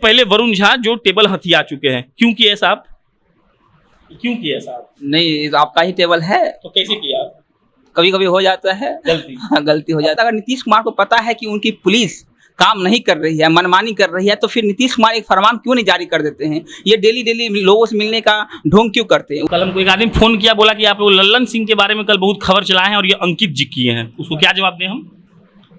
पहले वरुण झा जो टेबल हथिया चुके हैं, क्यों किया साहब? क्यों किया साहब? नहीं, आपका ही टेबल है तो कैसे किया? कभी कभी हो जाता है गलती। हाँ, गलती हो जाता है। अगर नीतीश कुमार को पता है कि उनकी पुलिस काम नहीं कर रही है, मनमानी कर रही है, तो फिर नीतीश कुमार एक फरमान क्यों नहीं जारी कर देते हैं? ये डेली डेली लोगों से मिलने का ढोंग क्यों करते हैं? कल हमको एक आदमी फोन किया, बोला कि आप लोग लल्लन सिंह के बारे में कल बहुत खबर चलाए हैं और ये अंकित जी किए हैं, उसको क्या जवाब दें हम?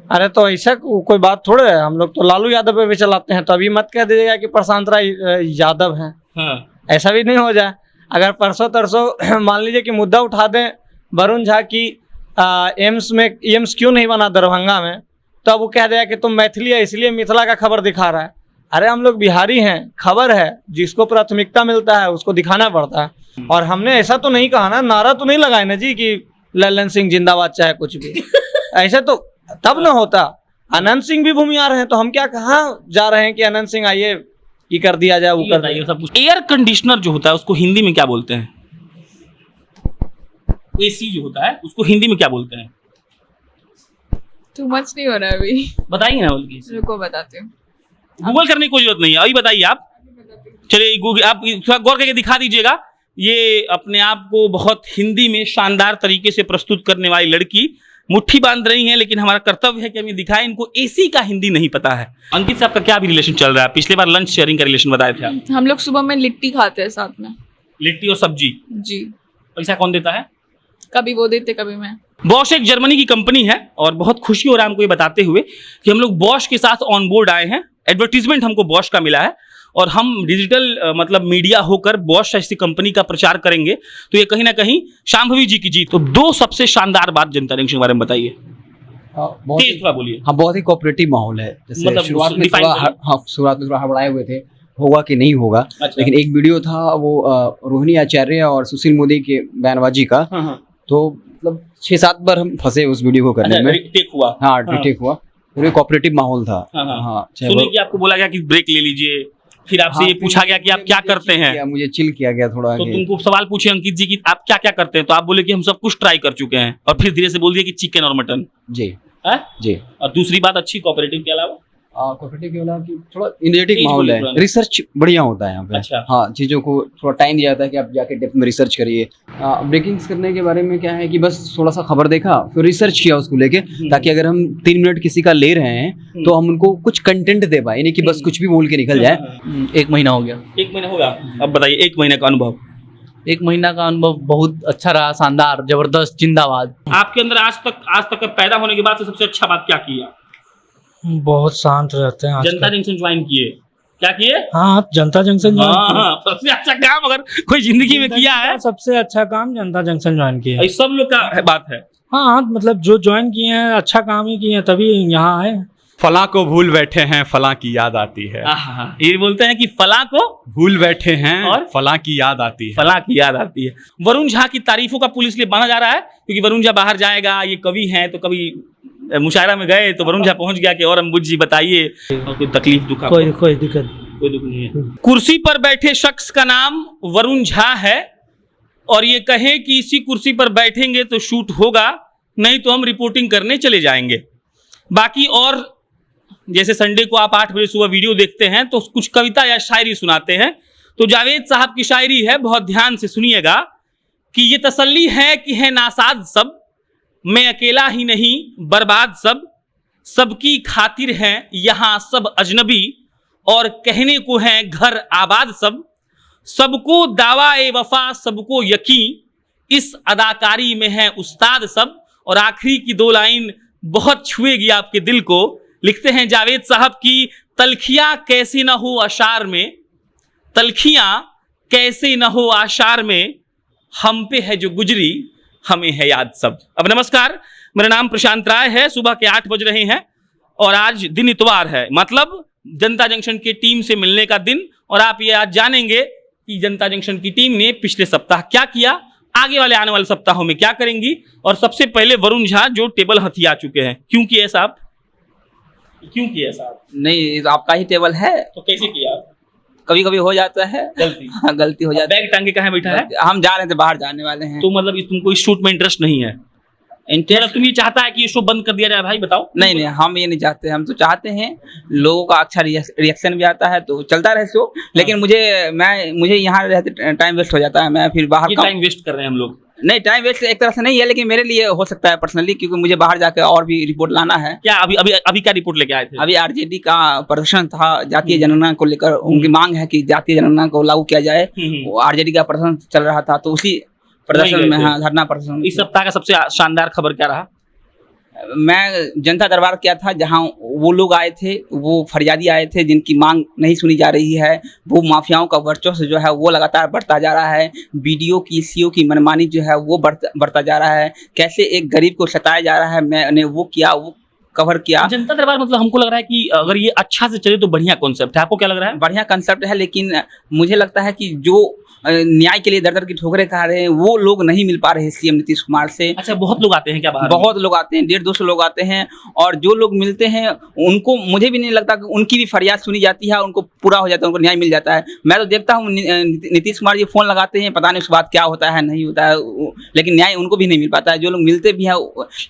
अरे तो ऐसा कोई बात थोड़े है, हम लोग तो लालू यादव पे भी चलाते हैं, तो अभी मत कह दीजिएगा कि प्रशांत राय यादव हैं। हाँ। ऐसा भी नहीं हो जाए। अगर परसों तरसों मान लीजिए कि मुद्दा उठा दें वरुण झा की एम्स क्यों नहीं बना दरभंगा में, तो अब वो कह देगा कि तुम मैथिली है इसलिए मिथिला का खबर दिखा रहा है। अरे हम लोग बिहारी हैं, खबर है, जिसको प्राथमिकता मिलता है उसको दिखाना पड़ता है। और हमने ऐसा तो नहीं कहा ना, नारा तो नहीं लगाए ना जी कि लल्लन सिंह जिंदाबाद चाहे कुछ भी ऐसे तो तब ना होता। अनंत सिंह भी भूमिहार हैं, तो हम क्या कहाँ जा रहे हैं कि अनंत सिंह आइए ये कर दिया जाए, वो कर दिया सब कुछ। एयर कंडीशनर जो होता है उसको हिंदी में क्या बोलते हैं? एसी जो होता है उसको हिंदी में क्या बोलते हैं? टू मच नहीं हो रहा है अभी, बताइए ना। बल्कि रुको बताती हूँ। गूगल करने की कोई जरूरत नहीं है, अभी बताइए आप। चलिए गूगल आप थोड़ा गौर करके दिखा दीजिएगा। ये अपने आप को बहुत हिंदी में शानदार तरीके से प्रस्तुत करने वाली लड़की मुट्ठी बांध रही है, लेकिन हमारा कर्तव्य है कि हम ये दिखाएं। इनको एसी का हिंदी नहीं पता है। अंकित साहब का क्या भी रिलेशन चल रहा है? पिछले बार लंच शेयरिंग का रिलेशन बताए थे आप। हम लोग सुबह में लिट्टी खाते हैं साथ में। लिट्टी और सब्जी? जी। पैसा कौन देता है? कभी वो देते कभी मैं। बॉश एक जर्मनी की कंपनी है और बहुत खुशी हो रहा है हमको ये बताते हुए कि हम लोग बॉश के साथ ऑन बोर्ड आए हैं। एडवर्टीजमेंट हमको बॉश का मिला है और हम डिजिटल मतलब मीडिया होकर बॉश ऐसी कंपनी का प्रचार करेंगे, तो ये कहीं ना कहीं शांभवी जी की जीत। तो दो सबसे शानदार बात जनता जंक्शन के बारे में बताइए। तेज थोड़ा बोलिए। हाँ, बहुत ही कोऑपरेटिव माहौल है। जैसे मतलब शुरुआत में थोड़ा हड़बड़ाए हुए थे, होगा कि नहीं होगा। अच्छा। लेकिन एक वीडियो था वो रोहिणी आचार्य और सुशील मोदी के बयानबाजी का। हाँ। तो मतलब 6-7 बार हम फंसे उस वीडियो को करने में। टेक हुआ। हाँ, टेक हुआ। पूरे कोऑपरेटिव माहौल था। हाँ, सुनिए कि आपको बोला गया कि ब्रेक ले लीजिए, फिर आपसे ये पूछा गया कि आप क्या करते हैं। मुझे चिल किया गया थोड़ा। तो तुमको सवाल पूछे अंकित जी कि आप क्या क्या करते हैं, तो आप बोले कि हम सब कुछ ट्राई कर चुके हैं, और फिर धीरे से बोल दिया कि चिकन और मटन। जी है जी। और दूसरी बात अच्छी कोऑपरेटिव के अलावा कोऑपरेटिव के अलावा कि थोड़ा एनर्जेटिक माहौल है, रिसर्च बढ़िया होता है यहाँ पे। अच्छा। हाँ, चीज़ों को थोड़ा टाइम दिया जाता है कि आप जाके डेप्थ में रिसर्च करिए। ब्रेकिंग्स करने के बारे में क्या है कि बस थोड़ा सा खबर देखा, फिर रिसर्च किया उसको लेके, ताकि अगर हम 3 मिनट किसी का ले रहे हैं तो हम उनको कुछ कंटेंट दे पाए, यानी कि बस कुछ भी बोल के निकल जाए। 1 महीना हो गया। 1 महीना होगा। अब बताइए 1 महीने का अनुभव। 1 महीना का अनुभव बहुत अच्छा रहा, शानदार, जबरदस्त, जिंदाबाद। आपके अंदर आज तक पैदा होने के बाद से सबसे अच्छा बात क्या किया? बहुत शांत रहते हैं। जनता जंक्शन ज्वाइन किए? क्या किए? हाँ, जनता जंक्शन हाँ, सबसे अच्छा काम अगर कोई जिंदगी में किया है, सबसे अच्छा काम जनता जंक्शन ज्वाइन किया। ये सब लोग का बात है। हाँ, मतलब जो ज्वाइन किए हैं अच्छा काम ही किए हैं, तभी यहाँ आए। फलां को भूल बैठे हैं, फलां की याद आती है। ये बोलते हैं कि फलां को भूल बैठे हैं और फलां की याद आती है। फलां की याद आती है। वरुण झा की तारीफों का पुलिस लिए बांधा जा रहा है, क्योंकि वरुण झा बाहर जाएगा, ये कवि हैं, तो कभी मुशायरा में गए तो वरुण झा पहुंच गया कि और अम्बुज जी बताइए, और कोई तकलीफ दुख कोई दिक्कत कोई दुख नहीं है। कुर्सी पर बैठे शख्स का नाम वरुण झा है, और ये कहें कि इसी कुर्सी पर बैठेंगे तो शूट होगा, नहीं तो हम रिपोर्टिंग करने चले जाएंगे। बाकी और जैसे संडे को आप 8 बजे सुबह वीडियो देखते हैं तो कुछ कविता या शायरी सुनाते हैं, तो जावेद साहब की शायरी है, बहुत ध्यान से सुनिएगा कि ये तसल्ली है कि है नासाद सब, मैं अकेला ही नहीं बर्बाद सब, सबकी खातिर हैं यहाँ सब अजनबी, और कहने को हैं घर आबाद सब, सबको दावा ए वफा सबको यकीन, इस अदाकारी में है उस्ताद सब। और आखिरी की 2 लाइन बहुत छुएगी आपके दिल को। लिखते हैं जावेद साहब की तलखियां कैसे न हो अशार में, तलखियां कैसे न हो आशार में, हम पे है जो गुजरी हमें है याद सब। अब नमस्कार, मेरा नाम प्रशांत राय है। सुबह के 8 बज रहे हैं और आज दिन इतवार है, मतलब जनता जंक्शन की टीम से मिलने का दिन। और आप ये आज जानेंगे कि जनता जंक्शन की टीम ने पिछले सप्ताह क्या किया, आगे वाले आने वाले सप्ताहों में क्या करेंगी। और सबसे पहले वरुण झा जो टेबल हथिया चुके हैं, क्यों किया साहब? क्यों किया साहब? नहीं, आपका ही टेबल है। तो कैसे किया? कभी कभी हो जाता है गलती। हाँ, गलती हो जाती बैग टांग के कहाँ बैठा है? है। हम जा रहे थे, बाहर जाने वाले हैं। तो मतलब तुमको इस शूट में इंटरेस्ट नहीं है? इंटरेस्ट तुम ये चाहता है कि ये शो बंद कर दिया जाए भाई, बताओ। नहीं नहीं, हम ये नहीं चाहते। हम तो चाहते हैं लोगों का अच्छा रिएक्शन भी आता है तो चलता रहे शो, लेकिन मुझे यहाँ रहते टाइम वेस्ट हो जाता है। मैं फिर बाहर टाइम वेस्ट कर रहे हैं हम लोग। नहीं, टाइम वेस्ट एक तरह से नहीं है, लेकिन मेरे लिए हो सकता है पर्सनली, क्योंकि मुझे बाहर जाकर और भी रिपोर्ट लाना है। क्या अभी क्या रिपोर्ट लेके आए थे? अभी आरजेडी का प्रदर्शन था, जातीय जनगणना को लेकर उनकी मांग है कि जातीय जनगणना को लागू किया जाए। वो आरजेडी का प्रदर्शन चल रहा था, तो उसी प्रदर्शन में, हाँ, धरना प्रदर्शन। इस सप्ताह का सबसे शानदार खबर क्या रहा? मैं जनता दरबार किया था, जहां वो लोग आए थे, वो फरियादी आए थे जिनकी मांग नहीं सुनी जा रही है। वो माफियाओं का वर्चस्व जो है वो लगातार बढ़ता जा रहा है। बीडीओ की, सीओ की मनमानी जो है वो बढ़ता जा रहा है। कैसे एक गरीब को सताया जा रहा है, मैंने वो किया, वो कवर किया। जनता दरबार मतलब हमको लग रहा है कि अगर ये अच्छा से चले तो बढ़िया कॉन्सेप्ट है। आपको क्या लग रहा है? बढ़िया कंसेप्ट है, लेकिन मुझे लगता है कि जो न्याय के लिए दर दर की ठोकरें खा रहे हैं वो लोग नहीं मिल पा रहे हैं सीएम नीतीश कुमार से। अच्छा, बहुत लोग आते हैं क्या बाहर? बहुत लोग आते हैं, 150-200 लोग आते हैं, और जो लोग मिलते हैं उनको, मुझे भी नहीं लगता कि उनकी भी फरियाद सुनी जाती है, उनको पूरा हो जाता है, उनको न्याय मिल जाता है। मैं तो देखता हूँ नीतीश कुमार जी फोन लगाते हैं, पता नहीं उसके बाद क्या होता है, नहीं होता है, लेकिन न्याय उनको भी नहीं मिल पाता है। जो लोग मिलते भी हैं,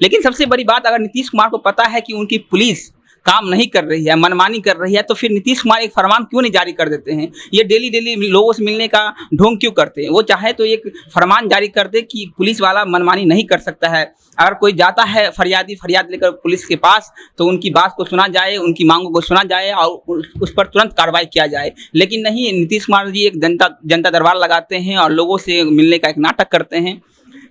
लेकिन सबसे बड़ी बात, अगर नीतीश कुमार को पता है कि उनकी पुलिस काम नहीं कर रही है, मनमानी कर रही है, तो फिर नीतीश कुमार एक फरमान क्यों नहीं जारी कर देते हैं? ये डेली लोगों से मिलने का ढोंग क्यों करते हैं? वो चाहे तो एक फरमान जारी कर दे कि पुलिस वाला मनमानी नहीं कर सकता है। अगर कोई जाता है फरियाद लेकर पुलिस के पास, तो उनकी बात को सुना जाए, उनकी मांगों को सुना जाए और उस पर तुरंत कार्रवाई किया जाए। लेकिन नहीं, नीतीश कुमार जी एक जनता दरबार लगाते हैं और लोगों से मिलने का एक नाटक करते हैं।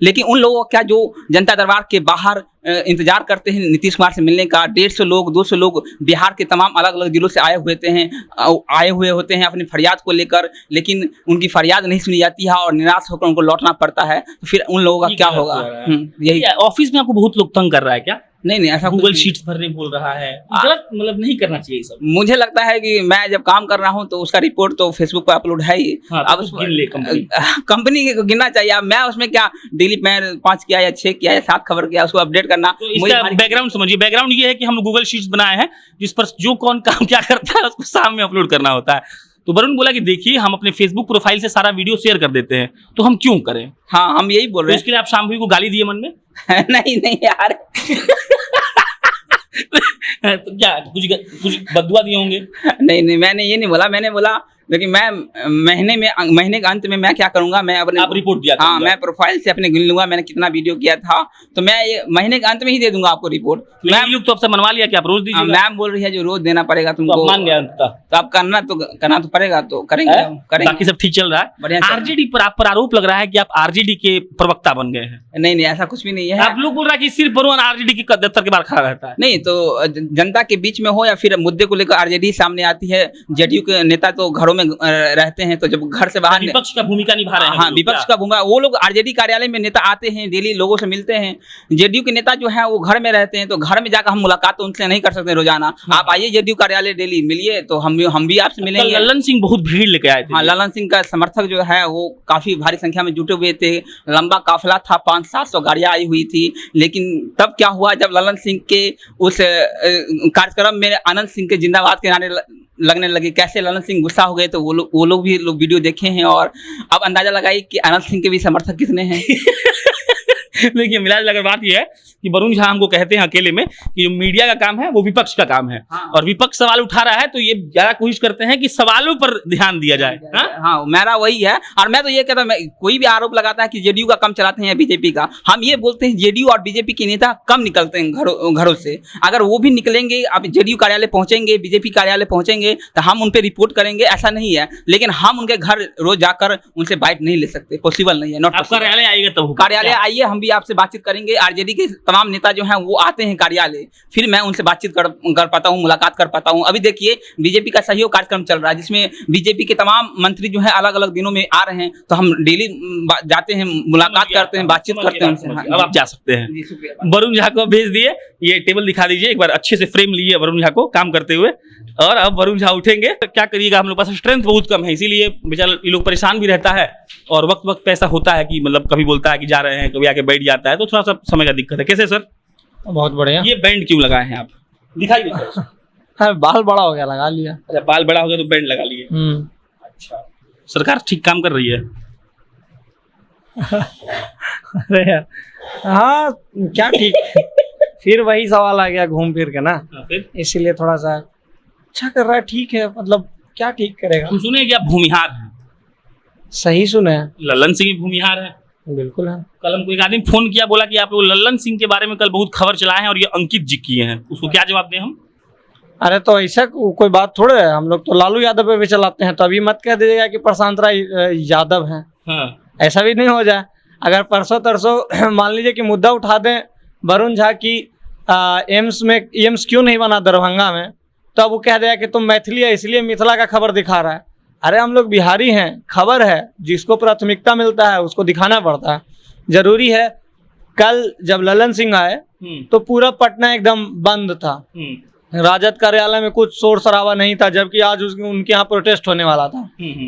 लेकिन उन लोगों का जो जनता दरबार के बाहर इंतजार करते हैं नीतीश कुमार से मिलने का, 150 लोग 200 लोग बिहार के तमाम अलग अलग जिलों से आए हुए होते हैं अपनी फरियाद को लेकर, लेकिन उनकी फरियाद नहीं सुनी जाती है और निराश होकर उनको लौटना पड़ता है। तो फिर उन लोगों का क्या होगा? यही। ऑफिस में आपको बहुत लोग तंग कर रहा है क्या? नहीं, ऐसा गूगल शीट्स भरने बोल रहा है, गलत, मतलब नहीं करना चाहिए सब। मुझे लगता है कि मैं जब काम कर रहा हूँ तो उसका रिपोर्ट तो फेसबुक पर अपलोड है ही। अब कंपनी को गिनना चाहिए। अब मैं उसमें क्या डेली मैं 5 किया या 6 किया या 7 खबर किया, उसको अपडेट करना। तो इसका बैकग्राउंड समझिए। बैकग्राउंड ये है कि हम गूगल शीट्स बनाए हैं जिस पर जो कौन काम क्या करता है उसको सामने अपलोड करना होता है। तो वरुण बोला कि देखिए, हम अपने फेसबुक प्रोफाइल से सारा वीडियो शेयर कर देते हैं, तो हम क्यों करें? हाँ, हम यही बोल रहे हैं। इसके लिए आप शाम्भवी को गाली दिए मन में? नहीं यार। तो क्या कुछ बदुआ दिए होंगे? नहीं, मैंने ये नहीं बोला। मैंने बोला लेकिन मैं महीने के अंत में मैं क्या करूंगा, मैं अपने आप रिपोर्ट दिया? हाँ, मैं प्रोफाइल से अपने गिन लूंगा मैंने कितना वीडियो किया था, तो मैं ये महीने के अंत में ही दे दूंगा आपको रिपोर्ट। मैम लोग तो आपसे मनवा लिया कि आप रोज दीजिए? मैम बोल रही है जो रोज देना पड़ेगा तुमको। तो मान गया अंततः? तो आप करना तो पड़ेगा, तो करेंगे। बाकी सब ठीक चल रहा है? बढ़िया। आरजेडी पर आप पर आरोप लग रहा है कि आप आरजेडी के प्रवक्ता बन गए हैं। नहीं, ऐसा कुछ भी नहीं है। आप लोग बोल रहा है कि सिर्फ वरुण आरजेडी के दफ्तर के बाहर खड़ा रहता है। नहीं, तो जनता के बीच में हो या फिर मुद्दे को लेकर आरजेडी सामने आती है। जेडीयू के नेता तो घरों में रहते हैं, तो जब घर से बाहर विपक्ष का भूमिका निभा रहे हैं। हाँ, विपक्ष का भूमिका। वो लोग आरजेडी कार्यालय में नेता आते हैं, डेली लोगों से मिलते हैं। जेडीयू के नेता जो है वो घर में रहते हैं, तो घर में जाकर हम मुलाकात तो उनसे नहीं कर सकते रोजाना। आप आइए जेडीयू कार्यालय डेली मिलिए, तो हम भी आपसे मिलेंगे। ललन सिंह बहुत भीड़ लेके आए थे। हाँ, ललन सिंह का समर्थक जो है वो काफी भारी संख्या में जुटे हुए थे। लंबा काफिला था, 500-700 गाड़ियां आई हुई थी। लेकिन तब क्या हुआ, जब ललन सिंह के उस कार्यक्रम में आनंद सिंह के जिंदाबाद के नारे लगने लगे, कैसे ललन सिंह गुस्सा हो गए, तो वो लोग भी वीडियो देखे हैं और अब अंदाजा लगाइए कि आनंद सिंह के भी समर्थक कितने हैं। देखिए, मिला जुला बात यह है कि वरुण झा हमको कहते हैं अकेले में कि जो मीडिया का काम है वो विपक्ष का काम है। हाँ। और विपक्ष सवाल उठा रहा है तो ये ज्यादा कोशिश करते हैं कि सवालों पर ध्यान दिया जाए। हाँ, मेरा वही है। और मैं तो ये कहता हूँ, कोई भी आरोप लगाता है कि जेडीयू का कम चलाते हैं या बीजेपी का, हम ये बोलते हैं जेडीयू और बीजेपी के नेता कम निकलते हैं घरों से। अगर वो भी निकलेंगे, अब जेडीयू कार्यालय पहुंचेंगे, बीजेपी कार्यालय पहुंचेंगे, तो हम उन पर रिपोर्ट करेंगे, ऐसा नहीं है। लेकिन हम उनके घर रोज जाकर उनसे बाइट नहीं ले सकते, पॉसिबल नहीं है। नॉट कार्यालय आइएगा तब कार्यालय आइए, हम भी आपसे बातचीत करेंगे। आरजेडी के तमाम नेता जो हैं वो आते हैं कार्यालय, फिर मैं उनसे बातचीत कर पाता हूँ, मुलाकात कर पाता हूँ। अभी देखिए, बीजेपी का सहयोग कार्यक्रम चल रहा है जिसमें बीजेपी के तमाम मंत्री जो है अलग अलग दिनों में आ रहे हैं, तो हम डेली जाते हैं, मुलाकात करते हैं, बातचीत करते हैं उनसे। अब आप जा सकते हैं। वरुण झा को भेज दिए, ये टेबल दिखा दीजिए एक बार, अच्छे से फ्रेम लीजिए वरुण झा को काम करते हुए। और अब वरुण झा उठेंगे तो क्या करिएगा, हम लोग पास स्ट्रेंथ बहुत कम है, इसीलिए बेचारा ये लोग परेशान भी रहता है। और वक्त पे ऐसा होता है कि मतलब कभी बोलता है कि जा रहे हैं, कभी आके बैठ जाता है, तो थोड़ा सा समय का दिक्कत है। कैसे सर? बहुत बढ़िया। ये बैंड क्यों लगाए हैं आप? दिखाइए। हाँ, बाल बड़ा हो गया, लगा लिया। अच्छा, बाल बड़ा हो गया तो बैंड लगा लिए। अच्छा, सरकार ठीक काम कर रही है। अरे यार, हाँ क्या ठीक फिर वही सवाल आ गया घूम फिर के ना, फिर इसीलिए थोड़ा सा अच्छा कर रहा है, ठीक है, मतलब क्या ठीक करेगा। हम सुने कि आप भूमिहार हैं। सही सुने हैं, लल्लन सिंह भी भूमिहार है। बिल्कुल है। कल हमको एक आदमी फोन किया, बोला कि आप वो लल्लन सिंह के बारे में कल बहुत खबर चलाए हैं और ये अंकित जी किए हैं, उसको क्या जवाब दें हम? अरे तो ऐसा कोई बात थोड़े है, हम लोग तो लालू यादव पे भी चलाते हैं, तो अभी मत कह दीजिएगा कि प्रशांत राय यादव हैं, हाँ। ऐसा भी नहीं हो जाए। अगर परसों तरसों मान लीजिए कि मुद्दा उठा दें वरुण झा की एम्स क्यों नहीं बना दरभंगा में, तो अब वो कह देगा कि तुम मैथिली है इसलिए मिथिला का खबर दिखा रहा है। अरे हम लोग बिहारी हैं, खबर है, जिसको प्राथमिकता मिलता है उसको दिखाना पड़ता है, जरूरी है। कल जब लल्लन सिंह आए तो पूरा पटना एकदम बंद था, राजद कार्यालय में कुछ शोर शराबा नहीं था, जबकि आज उनके यहाँ प्रोटेस्ट होने वाला था।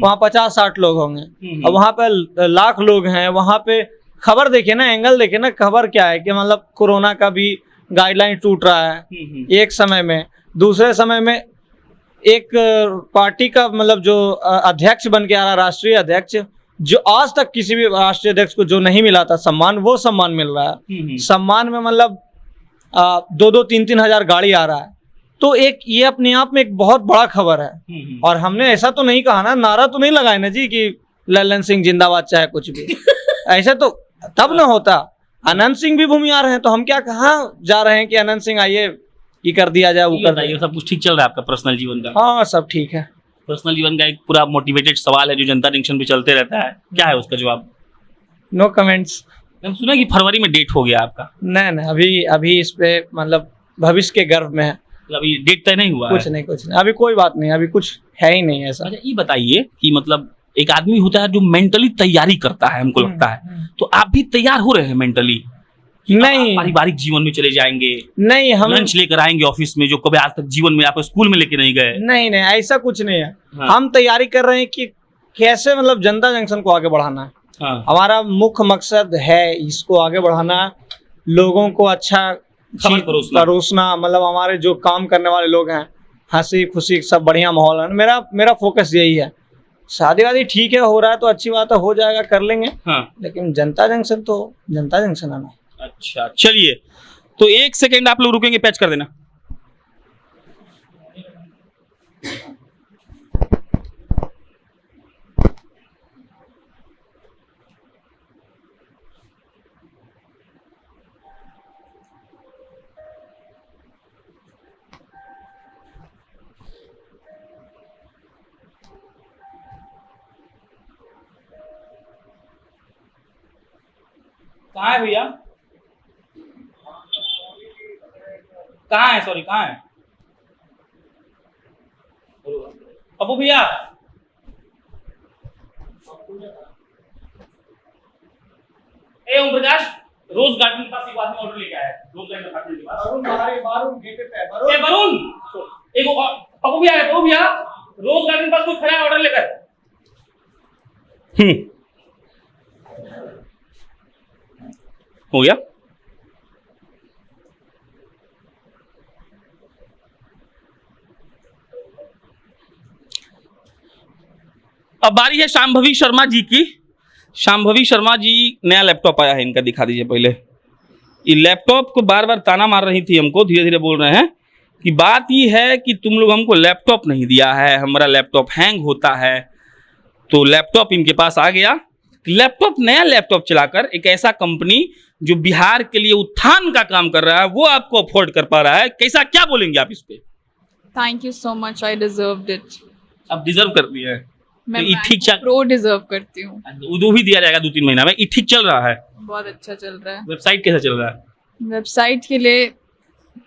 वहाँ 50-60 लोग होंगे और वहाँ पे लाख लोग हैं। वहाँ पे खबर देखिए ना, एंगल देखिए ना, खबर क्या है कि मतलब कोरोना का भी गाइडलाइन टूट रहा है एक समय में, दूसरे समय में एक पार्टी का मतलब जो अध्यक्ष बन के आ रहा, राष्ट्रीय अध्यक्ष, जो आज तक किसी भी राष्ट्रीय अध्यक्ष को जो नहीं मिला था सम्मान, वो सम्मान मिल रहा है। सम्मान में मतलब 2-3 हजार गाड़ी आ रहा है, तो एक ये अपने आप में एक बहुत बड़ा खबर है। और हमने ऐसा तो नहीं कहा ना, नारा तो नहीं लगाए ना जी कि लल्लन सिंह जिंदाबाद चाहे कुछ भी ऐसा तो तब ना होता। अनंत सिंह भी भूमिहार हैं, तो हम क्या कहाँ जा रहे हैं कि अनंत सिंह आइए ये कर दिया जाए, वो कर दिया। सब कुछ ठीक चल रहा है आपका पर्सनल जीवन का? हाँ सब ठीक है। पर्सनल जीवन का एक पूरा मोटिवेटेड सवाल है जो जनता जंक्शन पे चलते रहता है, क्या है उसका जवाब? No comments. मैंने सुना कि फरवरी में डेट हो गया आपका। नहीं, अभी इस पे मतलब भविष्य के गर्भ में है, अभी डेट तय नहीं हुआ? कुछ नहीं, अभी कोई बात नहीं, अभी कुछ है ही नहीं ऐसा। अच्छा ये बताइए कि मतलब एक आदमी होता है जो मेंटली तैयारी करता है, हमको लगता है, तो आप भी तैयार हो रहे हैं मेंटली? नहीं, पारिवारिक जीवन में चले जाएंगे, नहीं, हम लंच लेकर आएंगे ऑफिस में, जो कभी आज तक जीवन में आप स्कूल में लेके नहीं गए? नहीं, ऐसा कुछ नहीं है। हाँ। हम तैयारी कर रहे हैं कि कैसे मतलब जनता जंक्शन को आगे बढ़ाना है। हाँ। हमारा मुख्य मकसद है इसको आगे बढ़ाना, लोगों को अच्छा खबर परोसना, मतलब हमारे जो काम करने वाले लोग हैं, हंसी खुशी सब बढ़िया माहौल है। मेरा फोकस यही है। शादी वादी ठीक है, हो रहा है तो अच्छी बात है, हो जाएगा, कर लेंगे। हाँ। लेकिन जनता जंक्शन तो जनता जंक्शन है ना। अच्छा चलिए, तो 1 सेकेंड आप लोग रुकेंगे, पैच कर देना। कहाँ है भैया? कहाँ है? सॉरी, कहाँ है पप्पू भैया? ए ओम प्रकाश, रोज गार्डन के पास एक आदमी ऑर्डर लेके आया है, रोज गार्डन अपार्टमेंट के पास। ए वरुण, एक पप्पू भैया है, पप्पू भैया, रोज गार्डन के पास कोई खड़ा है ऑर्डर लेकर। हो गया? अब बारी है शांभवी शर्मा जी की। शांभवी शर्मा जी, नया लैपटॉप आया है इनका, दिखा दीजिए पहले। ये लैपटॉप को बार बार ताना मार रही थी हमको, धीरे धीरे बोल रहे हैं कि बात ये है कि तुम लोग हमको लैपटॉप नहीं दिया है, हमारा लैपटॉप हैंग होता है। तो लैपटॉप इनके पास आ गया। लैपटॉप, नया लैपटॉप चलाकर एक ऐसा कंपनी जो बिहार के लिए उत्थान का काम कर रहा है, वो आपको अफोर्ड कर पा रहा है। कैसा, क्या बोलेंगे आप इस पे? Thank you so much, I deserved it. आप डिजर्व करती है। मैं तो ये ठीक चल, प्रो डिजर्व करती हूँ। वो भी दिया जाएगा 2-3 महीना में। ये ठीक चल रहा है? बहुत अच्छा चल रहा है। वेबसाइट कैसा चल रहा है? वेबसाइट के लिए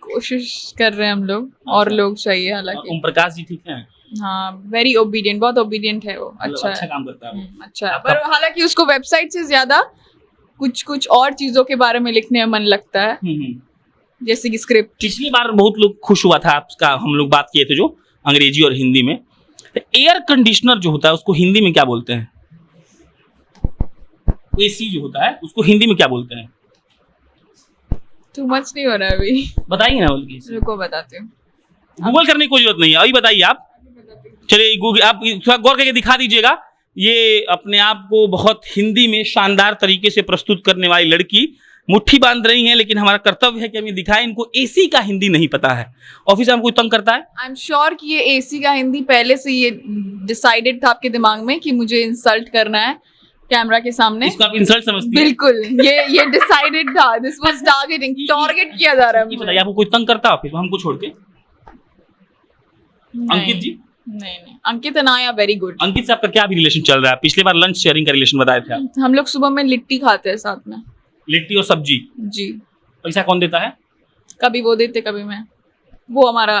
कोशिश कर रहे हैं हम लोग, और लोग चाहिए हालांकि। ओम प्रकाश जी ठीक है? हाँ, वेरी ओबीडियंट, बहुत ओबीडियंट है वो। अच्छा अच्छा है, काम करता है। अच्छा है। पर हालांकि उसको वेबसाइट से ज्यादा कुछ और चीजों के बारे में लिखने में मन लगता है, जैसे कि स्क्रिप्ट। पिछली बार बहुत लोग खुश हुआ था आपका, हम लोग बात किए थे जो अंग्रेजी और हिंदी में। एयर कंडीशनर जो होता है उसको हिंदी में क्या बोलते हैं? एसी जो होता है उसको हिंदी में क्या बोलते हैं? टू मच नहीं हो रहा है अभी, बताइए ना। बल्कि रुको बताती हूँ। गूगल करने की कोई जरूरत नहीं है, अभी बताइए आप। चलिए गूगल, आप थोड़ा गौर करके दिखा दीजिएगा ये अपने आप को बहुत हिंदी में शानदार तरीके से प्रस्तुत करने वाली लड़की मुट्ठी बांध रही हैं, लेकिन हमारा कर्तव्य है कि हम ये दिखाएं। इनको एसी का हिंदी नहीं पता है। ऑफिस में हमको तंग करता है। आई एम श्योर कि ये एसी का हिंदी पहले से ये डिसाइडेड था आपके दिमाग में कि मुझे इंसल्ट करना है कैमरा के सामने। इसको आप इंसल्ट समझती हैं? बिल्कुल, ये डिसाइडेड था। दिस वाज टारगेट किया जा रहा है ये मुझे। बताइए, आपको कोई तंग करता है ऑफिस में हमको छोड़ के? अंकित जी? नहीं, Ankit and I are very good. Ankit से आपका क्या भी रिलेशन चल रहा है? पिछले बार लंच शेयरिंग का रिलेशन बताए थे आप। हम लोग सुबह में लिट्टी खाते हैं साथ में। लिट्टी और सब्जी। जी, पैसा कौन देता है? कभी वो देते कभी मैं, वो हमारा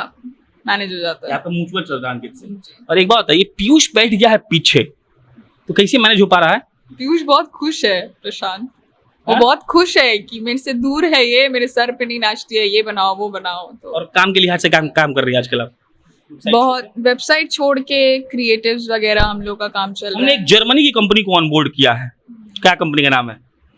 मैनेज हो जाता है। आपका म्यूचुअल चल रहा है अंकित से। और एक बात बताइए, पीयूष बैठ गया है पीछे, तो कैसे मैनेज हो पा रहा है? पीयूष बहुत खुश है प्रशांत, वो हाँ? बहुत खुश है कि मेरे से दूर है, ये मेरे सर पे नहीं नाचती है, ये बनाओ वो बनाओ। तो और काम के लिहाज से काम कर रही है आजकल आप? बहुत वेबसाइट छोड़ के क्रिएटिव्स वगैरह हम लोग का काम चल रहा हमने है। एक जर्मनी की कंपनी को ऑनबोर्ड किया है। क्या कंपनी का नाम है?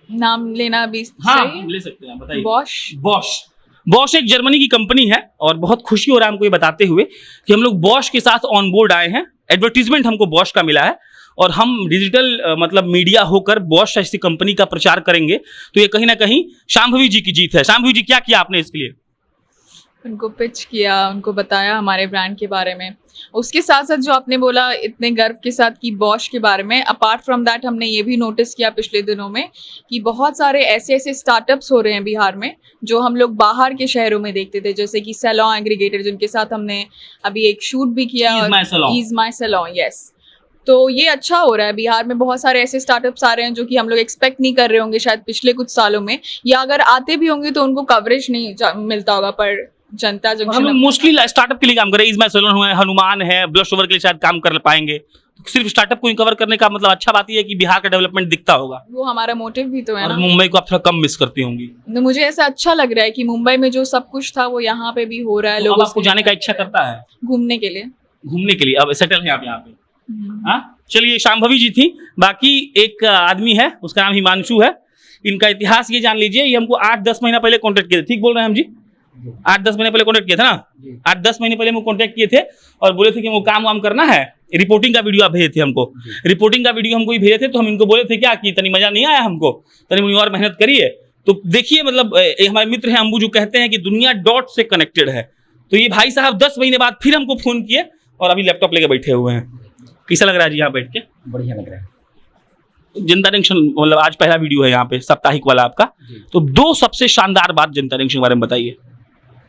नाम लेना अभी हाँ, सही? ले सकते हैं, बताइए। बॉश। बॉश एक जर्मनी की कंपनी है और बहुत खुशी हो रहा है हमको ये बताते हुए कि हम लोग बॉश के साथ ऑन बोर्ड आए हैं। एडवर्टीजमेंट हमको बॉश का मिला है और हम डिजिटल मतलब मीडिया होकर बॉश ऐसी कंपनी का प्रचार करेंगे, तो ये कहीं ना कहीं शांभवी जी की जीत है। शांभवी जी, क्या किया आपने इसके लिए? उनको पिच किया, उनको बताया हमारे ब्रांड के बारे में। उसके साथ साथ जो आपने बोला इतने गर्व के साथ कि बॉश के बारे में, अपार्ट फ्रॉम दैट हमने ये भी नोटिस किया पिछले दिनों में कि बहुत सारे ऐसे ऐसे स्टार्टअप्स हो रहे हैं बिहार में जो हम लोग बाहर के शहरों में देखते थे, जैसे कि सैलॉन एग्रीगेटर, जिनके साथ हमने अभी एक शूट भी किया। Is My Salon। Is my salon, yes. तो ये अच्छा हो रहा है, बिहार में बहुत सारे ऐसे स्टार्टअप्स आ रहे हैं जो कि हम लोग एक्सपेक्ट नहीं कर रहे होंगे शायद पिछले कुछ सालों में, या अगर आते भी होंगे तो उनको कवरेज नहीं मिलता होगा। पर जनता हम जंक्शन लोग मोस्टली स्टार्टअप के लिए काम कर रहे हैं। इज माई सैलून है, हनुमान है, ब्लश ओवर के लिए शायद काम कर पाएंगे। तो सिर्फ स्टार्टअप को ही कवर करने का मतलब अच्छा बात यह है कि बिहार का डेवलपमेंट दिखता होगा। वो हमारा मोटिव भी तो है और ना। मुंबई को आप थोड़ा कम मिस करती होंगी। तो मुझे ऐसा अच्छा लग रहा है कि मुंबई में जो सब कुछ था वो यहाँ पे भी हो रहा है। तो अब लोगों आपको जाने का इच्छा करता है घूमने के लिए। घूमने के लिए? अब सेटल है आप यहाँ पे? हाँ, चलिए, शांभवी जी थी। बाकी एक आदमी है, उसका नाम हिमांशु है। इनका इतिहास ये जान लीजिए, ये हमको 8-10 महीना पहले कॉन्टेक्ट किए थे। ठीक बोल रहे हैं हम जी? 8-10 महीने पहले कॉन्टेक्ट किया था ना? 8-10 महीने पहले हमको कॉन्टेक्ट किए थे और बोले थे कि हमको काम वाम करना है। रिपोर्टिंग का वीडियो आप भेजे थे हमको। रिपोर्टिंग का वीडियो हमको ही भेजे थे, तो हम इनको बोले थे क्या कि तनी मजा नहीं आया हमको, तनी मुझे और मेहनत करिए। तो देखिए, मतलब हमारे मित्र हैं अंबू, जो कहते हैं कि दुनिया डॉट से कनेक्टेड है। तो ये भाई साहब 10 महीने बाद फिर हमको फोन किए और अभी लैपटॉप लेके बैठे हुए हैं। कैसा लग रहा है जी यहाँ बैठ के? बढ़िया लग रहा है। जनता जंक्शन मतलब आज पहला वीडियो है यहाँ पे, साप्ताहिक वाला आपका। तो 2 सबसे शानदार बात जनता जंक्शन के बारे में बताइए।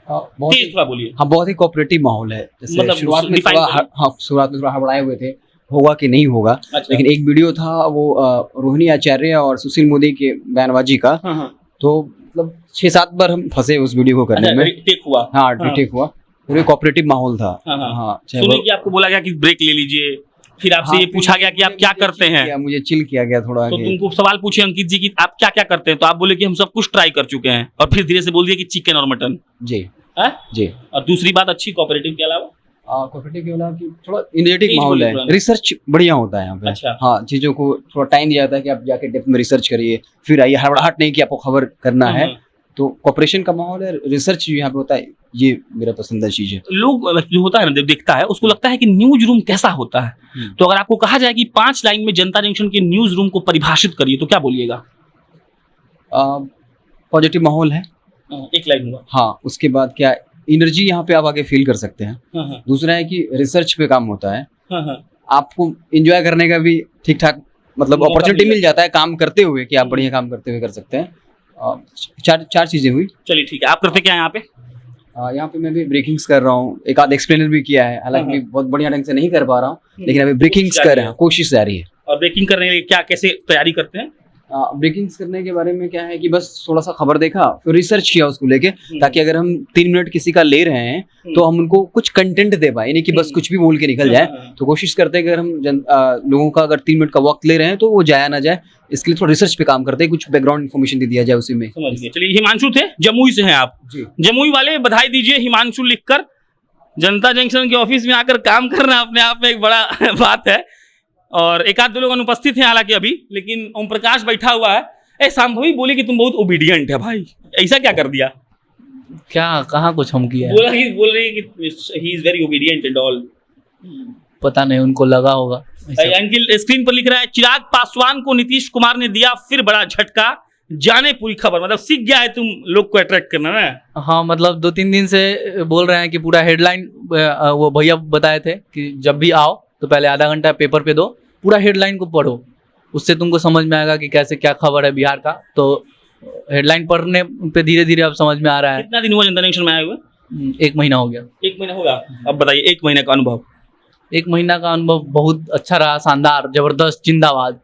बहुत तेज थोड़ा बोलिए। हाँ, बहुत ही कोऑपरेटिव माहौल है। जैसे मतलब शुरुआत में define थोड़ा करिए। हाँ, शुरुआत में थोड़ा हड़बड़ाए हुए थे, होगा कि नहीं होगा। अच्छा। लेकिन एक वीडियो था वो रोहिणी आचार्य और सुशील मोदी के बयानबाजी का, हाँ, तो मतलब 6-7 बार हम फंसे उस वीडियो को करने में। टेक हुआ। हाँ, ठीक हुआ। पूरे कोऑपरेटिव माहौल था। हाँ, चाहे सुनिए वो- कि आपको बोला गया कि ब्रेक ले लीजिए, फिर आपसे हाँ, ये फिर पूछा गया कि आप क्या करते हैं। मुझे चिल किया गया थोड़ा तो कि तुमको सवाल पूछे अंकित जी कि आप क्या क्या करते हैं, तो आप बोले कि हम सब कुछ ट्राई कर चुके हैं, और फिर धीरे से बोल दिया कि चिकन और मटन। जी हाँ? जी। और दूसरी बात अच्छी कोऑपरेटिव के अलावा कोऑपरेटिव के वाला कि थोड़ा इनर्जेटिक तेज माहौल बोलिए है, थोड़ा। रिसर्च बढ़िया होता है यहाँ पे। अच्छा। हाँ, चीजों को थोड़ा टाइम दिया जाता है कि आप जाके डेप्थ में रिसर्च करिए, फिर आइए। हड़बड़ाहट नहीं कि आपको खबर करना है। तो कॉपरेशन का माहौल है, रिसर्च जो यहाँ पे होता है, ये मेरा पसंदीदा चीज है। लोग जो होता है ना, जब देखता है उसको लगता है कि न्यूज रूम कैसा होता है। तो अगर आपको कहा जाए कि 5 लाइन में जनता जंक्शन के न्यूज रूम को परिभाषित करिए, तो क्या बोलिएगा? पॉजिटिव माहौल है। एक लाइन हुआ। हाँ, उसके बाद क्या, एनर्जी यहाँ पे आप आके फील कर सकते हैं। दूसरा है कि रिसर्च पे काम होता है, आपको एंजॉय करने का भी ठीक ठाक मतलब मौका अपॉर्चुनिटी मिल मिल जाता है काम करते हुए, कि आप बढ़िया काम करते हुए कर सकते हैं। 4 चीजें हुई। चलिए ठीक है, आप करते क्या हैं यहाँ पे? यहाँ पे मैं भी ब्रेकिंग्स कर रहा हूँ, एक आध एक्सप्लेनर भी किया है, हालांकि बहुत बढ़िया ढंग से नहीं कर पा रहा हूँ, लेकिन अभी ब्रेकिंग्स कर रहे हैं, कोशिश जारी है। और ब्रेकिंग करने के लिए क्या कैसे तैयारी करते हैं? ब्रेकिंग्स करने के बारे में क्या है कि बस थोड़ा सा खबर देखा, फिर रिसर्च किया उसको लेके, ताकि अगर हम 3 मिनट किसी का ले रहे हैं तो हम उनको कुछ कंटेंट दे पाए, यानी कि बस कुछ भी बोल के निकल जाए। तो कोशिश करते हैं कि अगर हम लोगों का अगर 3 मिनट का वक्त ले रहे हैं तो वो जाया ना जाए, इसके लिए थोड़ा रिसर्च पे काम करते हैं, कुछ बैकग्राउंड इन्फॉर्मेशन दे दिया जाए उसी में। समझ गए। चलिए, हिमांशु थे, जमुई से हैं आप। जमुई वाले बधाई दीजिए हिमांशु लिखकर। जनता जंक्शन के ऑफिस में आकर काम करना अपने आप में एक बड़ा बात है। और एक आध 2 लोग अनुपस्थित हैं हालांकि अभी, लेकिन ओम प्रकाश बैठा हुआ है। शांभवी बोली कि तुम बहुत ओबीडियंट है भाई, ऐसा क्या कर दिया? क्या कहाँ कुछ हम किया है? बोल रही है कि he is very obedient and all. पता नहीं, उनको लगा होगा। अंकिल स्क्रीन पर लिख रहा है, चिराग पासवान को नीतीश कुमार ने दिया फिर बड़ा झटका, जाने पूरी खबर। मतलब सीख गया है तुम लोग को अट्रैक्ट करना ना। हाँ मतलब 2-3 दिन से बोल रहे हैं कि पूरा हेडलाइन, वो भैया बताए थे कि जब भी आओ तो पहले आधा घंटा पेपर पे दो, पूरा हेडलाइन को पढ़ो, उससे तुमको समझ में आएगा कि कैसे क्या खबर है बिहार का। तो हेडलाइन पढ़ने पे धीरे धीरे अब समझ में आ रहा है। कितना दिन हुआ जनता जंक्शन में आए हुए? 1 महीना हो गया। 1 महीना होगा। अब बताइए 1 महीने का अनुभव। 1 महीना का अनुभव बहुत अच्छा रहा, शानदार, जबरदस्त, जिंदाबाद।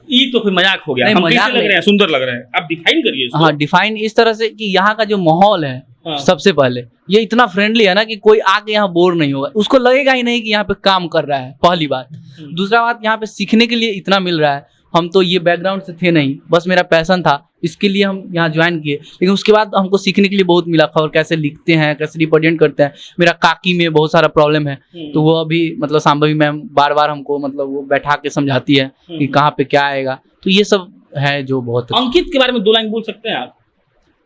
ये तो फिर मजाक हो गया। नहीं, हम मजाक कैसे लग नहीं। रहे हैं? सुंदर लग रहे हैं। आप डिफाइन करिए इसको। हाँ, डिफाइन इस तरह से कि यहाँ का जो माहौल है, हाँ। सबसे पहले ये इतना फ्रेंडली है ना कि कोई आके यहाँ बोर नहीं होगा, उसको लगेगा ही नहीं कि यहाँ पे काम कर रहा है, पहली बात। दूसरा बात, यहाँ पे सीखने के लिए इतना मिल रहा है। हम तो ये बैकग्राउंड से थे नहीं, बस मेरा पैशन था, इसके लिए हम यहाँ ज्वाइन किए, लेकिन उसके बाद हमको सीखने के लिए बहुत मिला। खबर कैसे लिखते हैं, कैसे रिप्रेजेंट करते हैं। मेरा काकी में बहुत सारा प्रॉब्लम है, तो वो अभी मतलब सांभवी मैम बार बार हमको मतलब वो बैठा के समझाती है कि कहाँ पे क्या आएगा। तो ये सब है जो बहुत। अंकित के बारे में 2 लाइन बोल सकते हैं आप?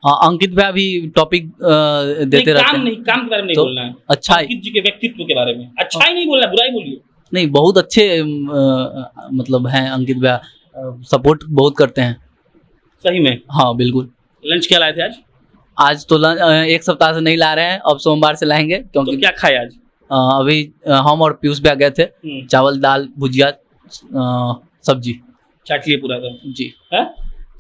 अंकित भाई अभी टॉपिक देते नहीं, रहते काम हैं। नहीं, काम के बारे में नहीं तो बोलना है। अच्छा, अंकित जी के व्यक्तित्व के बारे में अच्छा ही नहीं बोलना, बुराई बोलिए। नहीं बहुत अच्छे मतलब हैं अंकित भैया, सपोर्ट बहुत करते हैं। सही में? हाँ बिल्कुल। लंच क्या लाए थे आज? आज तो 1 सप्ताह से नहीं ला रहे हैं, अब सोमवार से लाएंगे, क्योंकि तो क्या खाए आज? अभी हम और पीयूष भैया गए थे, चावल दाल भुजिया सब्जी। चाट लिए पूरा तो जी।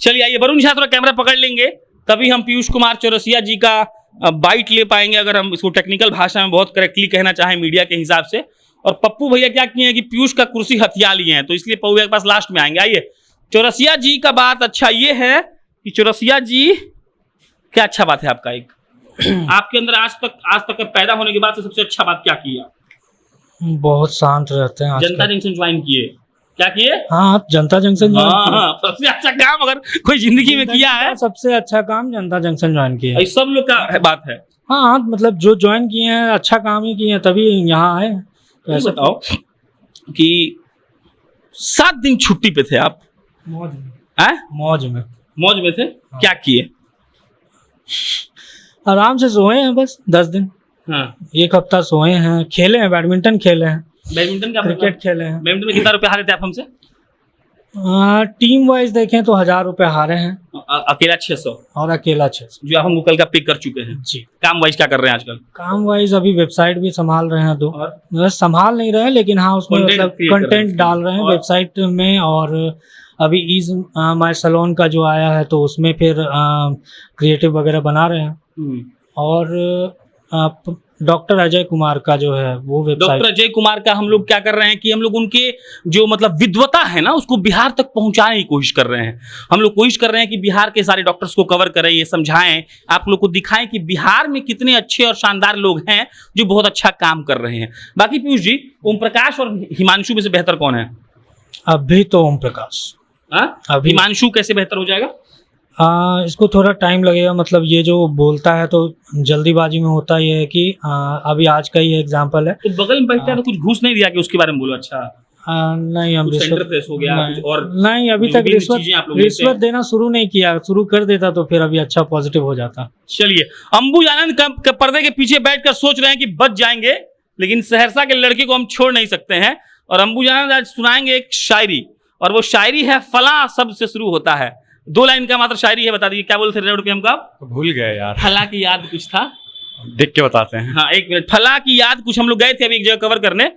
चलिए आइए, वरुण झा थोड़ा कैमरा पकड़ लेंगे, तभी हम पीयूष कुमार चौरसिया जी का बाइट ले पाएंगे, अगर हम इसको टेक्निकल भाषा में बहुत करेक्टली कहना चाहें मीडिया के हिसाब से। और पप्पू भैया क्या किए हैं कि पीयूष का कुर्सी हथिया लिए हैं, तो इसलिए पप्पू भैया के पास लास्ट में आएंगे। आइए, चौरसिया जी का बात अच्छा ये है कि चौरसिया जी, क्या अच्छा बात है आपका एक आपके अंदर आज तक पैदा होने के बाद से सबसे अच्छा बात क्या किया? बहुत शांत रहते हैं आजकल। जनता जंक्शन ज्वाइन किए। क्या किए? हाँ, जनता जंक्शन ज्वाइन हाँ किया। हाँ, सबसे अच्छा काम अगर कोई जिंदगी में किया है, सबसे अच्छा काम जनता जंक्शन ज्वाइन किया। ये सब लोग का बात है। हाँ मतलब जो ज्वाइन किए हैं अच्छा काम ही किए हैं, तभी यहाँ आए। तो ये ऐसा बताओ कि 7 दिन छुट्टी पे थे आप, मौज में। हैं? मौज में थे। क्या किए? आराम से सोए हैं बस 10 दिन। हाँ। 1 हफ्ता सोए हैं, खेले हैं, बैडमिंटन खेले हैं, बैडमिंटन का क्रिकेट खेले हैं। बैडमिंटन में कितना रुपया हारे थे आप हमसे? टीम वाइज देखें तो 1000 रुपए हारे हैं अकेला 600 और अकेला 600। जो आप हमको कल का पिक कर चुके हैं। जी। काम वाइज क्या कर रहे हैं आजकल? काम वाइज अभी वेबसाइट भी संभाल रहे हैं 2। और बस संभाल नहीं रहे हैं, लेकिन हाँ उसमें Content मतलब create कर रहे कंटेंट हैं। डाल रहे हैं और? वेबसाइट में। और अभी ईज माय सैलून का जो आया है तो उसमें फिर क्रिएटिव वगैरह बना रहे हैं। और डॉक्टर अजय कुमार का जो है वो वेबसाइट। डॉक्टर अजय कुमार का हम लोग क्या कर रहे हैं कि हम लोग उनके जो मतलब विद्वता है ना उसको बिहार तक पहुंचाने की कोशिश कर रहे हैं। हम लोग कोशिश कर रहे हैं कि बिहार के सारे डॉक्टर्स को कवर करें, ये समझाएं, आप लोग को दिखाएं कि बिहार में कितने अच्छे और शानदार लोग हैं जो बहुत अच्छा काम कर रहे हैं। बाकी पीयूष जी, ओम प्रकाश और हिमांशु में से बेहतर कौन है? अभी तो ओम प्रकाश। अभी हिमांशु कैसे बेहतर हो जाएगा? इसको थोड़ा टाइम लगेगा। मतलब ये जो बोलता है तो जल्दीबाजी में होता ये है कि अभी आज का ही एग्जांपल है। तो बगल में बैठा है तो कुछ घूस नहीं दिया कि उसके बारे में बोलो? अच्छा नहीं, हम कुछ सेंटर प्रेस हो गया कुछ और नहीं, अभी तक विभिन्न चीजें आप लोग लेते रिश्वत हैं। देना शुरू नहीं किया। शुरू कर देता तो फिर अभी अच्छा पॉजिटिव हो जाता। चलिए, अंबुज आनंद का पर्दे के पीछे बैठकर सोच रहे हैं कि बच जाएंगे, लेकिन सहरसा के लड़के को हम छोड़ नहीं सकते हैं। और अंबुज आनंद आज सुनाएंगे एक शायरी, और वो शायरी है फला शब्द से शुरू होता है। 2 लाइन का मात्र शायरी है, बता दीजिए क्या बोलते थे हम का? भूल गए यार, फला की याद कुछ था, देख के बताते हैं। हाँ 1 मिनट। फला की याद कुछ, हम लोग गए थे अभी एक जगह कवर करने,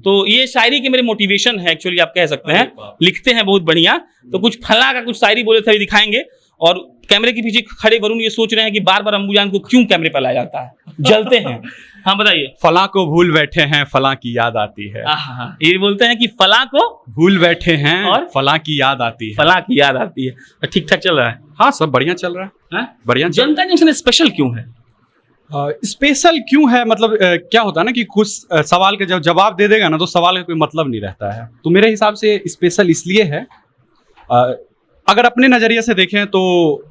तो ये शायरी के मेरे मोटिवेशन है एक्चुअली, आप कह सकते हैं। लिखते हैं बहुत बढ़िया, तो कुछ फला का कुछ शायरी बोले थे, अभी दिखाएंगे। और कैमरे के पीछे खड़े वरुण ये सोच रहे हैं कि बार बार अंबुजान को क्यों कैमरे पर लाया जाता है, जलते हैं। हाँ बताइए। फला को भूल बैठे हैं, फला की याद आती है। ये बोलते हैं कि फला को भूल बैठे हैं और फला की याद आती है। फला की याद आती है। ठीक ठाक चल रहा है? हाँ, सब बढ़िया चल रहा है। हाँ? बढ़िया जनता जंक्शन स्पेशल क्यों है? स्पेशल क्यों है मतलब क्या होता है ना कि कुछ सवाल का जब जवाब दे देगा ना तो सवाल का कोई मतलब नहीं रहता है। तो मेरे हिसाब से स्पेशल इसलिए है, अगर अपने नज़रिए से देखें तो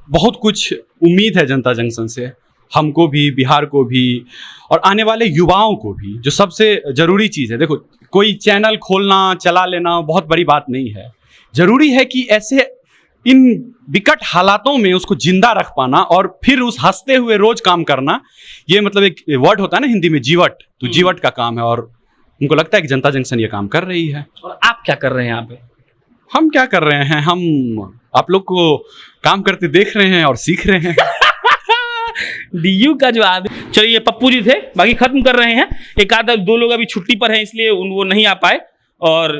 बहुत कुछ उम्मीद है जनता जंक्शन से, हमको भी, बिहार को भी, और आने वाले युवाओं को भी। जो सबसे ज़रूरी चीज़ है, देखो कोई चैनल खोलना, चला लेना बहुत बड़ी बात नहीं है। ज़रूरी है कि ऐसे इन विकट हालातों में उसको जिंदा रख पाना और फिर उस हंसते हुए रोज काम करना। ये मतलब एक वर्ड होता है ना हिंदी में, जीवट, तो जीवट का काम है। और उनको लगता है कि जनता जंक्शन ये काम कर रही है। और आप क्या कर रहे हैं यहाँ पे? हम क्या कर रहे हैं, हम आप लोग को काम करते देख रहे हैं और सीख रहे हैं। डीयू का जो आदमी, चलिए ये पप्पू जी थे, बाकी खत्म कर रहे हैं। एक आधा दो लोग अभी छुट्टी पर हैं इसलिए वो नहीं आ पाए, और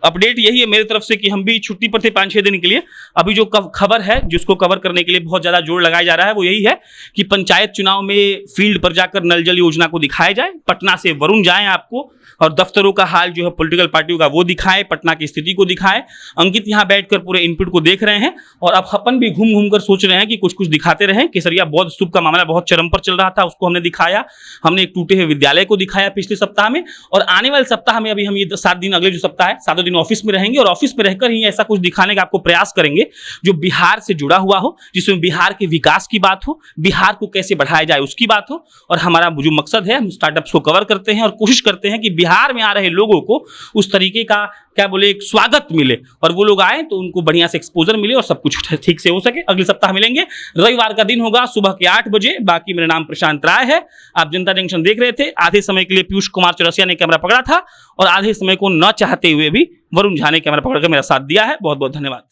अपडेट यही है मेरी तरफ से कि हम भी छुट्टी पर थे 5-6 दिन के लिए। अभी जो खबर है जिसको कवर करने के लिए बहुत ज़्यादा जोर लगाया जा रहा है वो यही है कि पंचायत चुनाव में फील्ड पर जाकर नल जल योजना को दिखाया जाए, पटना से वरुण जाएं आपको, और दफ्तरों का हाल जो है पॉलिटिकल पार्टियों का वो दिखाए, पटना की स्थिति को दिखाए। अंकित यहाँ बैठकर पूरे इनपुट को देख रहे हैं, और अब अपन भी घूम घूम कर सोच रहे हैं कि कुछ कुछ दिखाते रहें। केसरिया बौद्ध स्तूप का मामला बहुत चरम पर चल रहा था, उसको हमने दिखाया। हमने एक टूटे हुए विद्यालय को दिखाया पिछले सप्ताह में, और आने वाले सप्ताह में अभी हम ये 7 दिन, अगले जो सप्ताह है 7 दिन ऑफिस में रहेंगे, और ऑफिस में रहकर ही ऐसा कुछ दिखाने का आपको प्रयास करेंगे जो बिहार से जुड़ा हुआ हो, जिसमें बिहार के विकास की बात हो, बिहार को कैसे बढ़ाया जाए उसकी बात हो। और हमारा जो मकसद है, हम स्टार्टअप्स को कवर करते हैं और कोशिश करते हैं कि बिहार में आ रहे लोगों को उस तरीके का क्या बोले एक स्वागत मिले, और वो लोग आए तो उनको बढ़िया से एक्सपोजर मिले और सब कुछ ठीक से हो सके। अगले सप्ताह मिलेंगे, रविवार का दिन होगा सुबह के 8 बजे। बाकी मेरा नाम प्रशांत राय है, आप जनता जंक्शन देख रहे थे। आधे समय के लिए पीयूष कुमार चौरसिया ने कैमरा पकड़ा था, और आधे समय को न चाहते हुए भी वरुण झा ने कैमरा पकड़कर मेरा साथ दिया है। बहुत बहुत धन्यवाद।